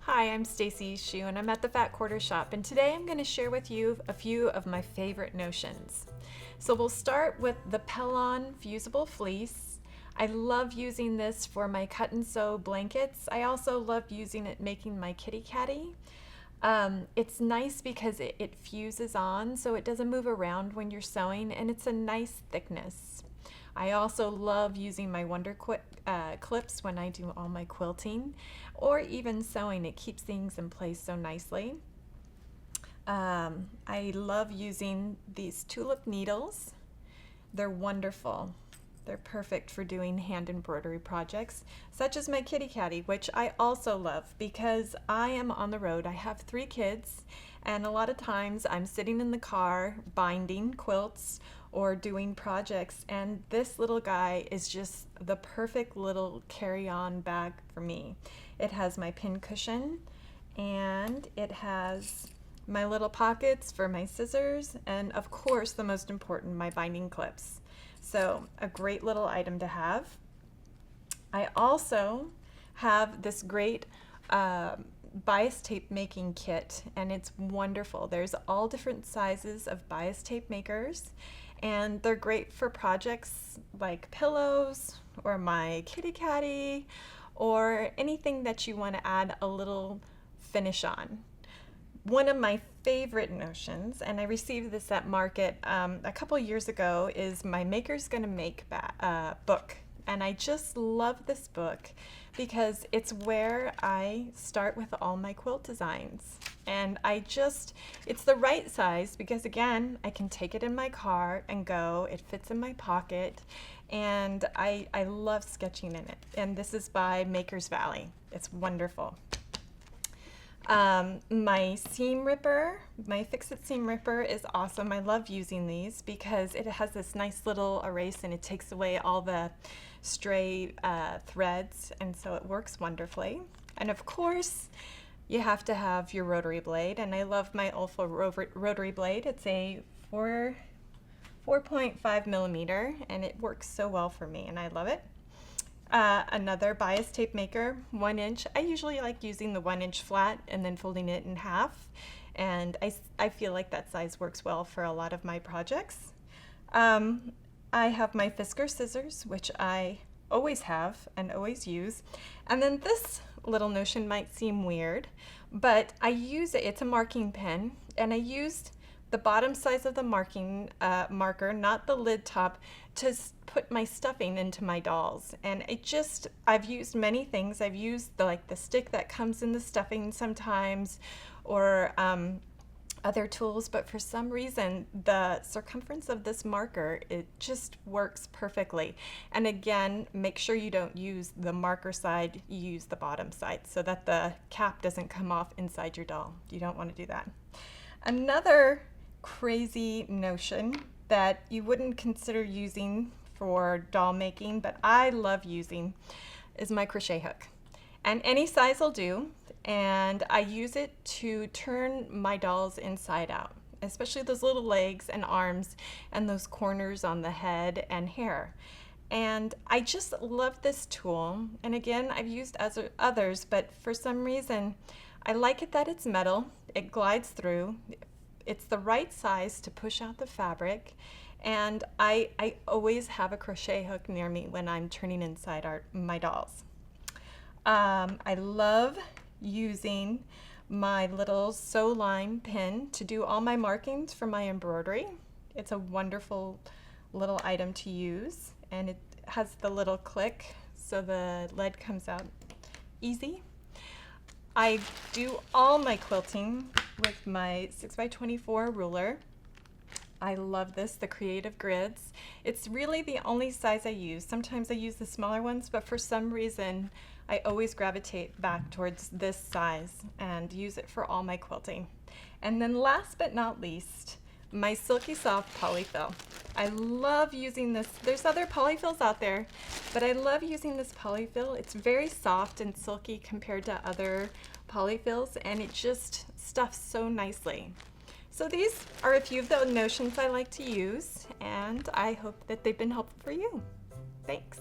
Hi, I'm Stacy Iest Hsu and I'm at the Fat Quarter Shop, and today I'm going to share with you a few of my favorite notions. So we'll start with the Pellon Fusible Fleece. I love using this for my cut and sew blankets. I also love using it making my kitty catty. It's nice because it fuses on so it doesn't move around when you're sewing, and it's a nice thickness. I also love using my Wonder clips when I do all my quilting or even sewing. It keeps things in place so nicely. I love using these Tulip Needles. They're wonderful. They're perfect for doing hand embroidery projects, such as my kitty catty, which I also love because I am on the road. I have 3 kids, and a lot of times I'm sitting in the car binding quilts or doing projects, and this little guy is just the perfect little carry-on bag for me. It has my pin cushion, and it has my little pockets for my scissors, and of course, the most important, my binding clips. So a great little item to have. I also have this great bias tape making kit, and it's wonderful. There's all different sizes of bias tape makers, and they're great for projects like pillows or my kitty catty or anything that you want to add a little finish on. One of my favorite notions, and I received this at market a couple years ago, is my Maker's Gonna Make book. And I just love this book because it's where I start with all my quilt designs. And it's the right size because, again, I can take it in my car and go. It fits in my pocket, and I love sketching in it. And this is by Maker's Valley. It's wonderful. My seam ripper, my Fix-It seam ripper is awesome. I love using these because it has this nice little erase and it takes away all the stray threads, and so it works wonderfully. And of course, you have to have your rotary blade, and I love my Olfa rotary blade. It's a 4.5 millimeter, and it works so well for me, and I love it. Another bias tape maker, 1 inch. I usually like using the 1 inch flat and then folding it in half, and I feel like that size works well for a lot of my projects. I have my Fisker scissors, which I always have and always use. And then this little notion might seem weird, but I use it. It's a marking pen, and I used the bottom size of the marking marker, not the lid top, to put my stuffing into my dolls. And I've used many things. I've used the stick that comes in the stuffing sometimes, or other tools, but for some reason the circumference of this marker, it just works perfectly. And again, make sure you don't use the marker side, you use the bottom side so that the cap doesn't come off inside your doll. You don't want to do that. Another crazy notion that you wouldn't consider using for doll making, but I love using, is my crochet hook. And any size will do, and I use it to turn my dolls inside out, especially those little legs and arms and those corners on the head and hair. And I just love this tool. And again, I've used others, but for some reason I like it that it's metal, it glides through, it's the right size to push out the fabric, and I always have a crochet hook near me when I'm turning inside my dolls. I love using my little sew line pin to do all my markings for my embroidery. It's a wonderful little item to use, and it has the little click so the lead comes out easy. I do all my quilting with my 6x24 ruler. I love this, the Creative Grids. It's really the only size I use. Sometimes I use the smaller ones, but for some reason I always gravitate back towards this size and use it for all my quilting. And then last but not least, my Silky Soft Polyfill. I love using this. There's other polyfills out there, but I love using this polyfill. It's very soft and silky compared to other polyfills, and it just stuffs so nicely. So these are a few of the notions I like to use, and I hope that they've been helpful for you. Thanks.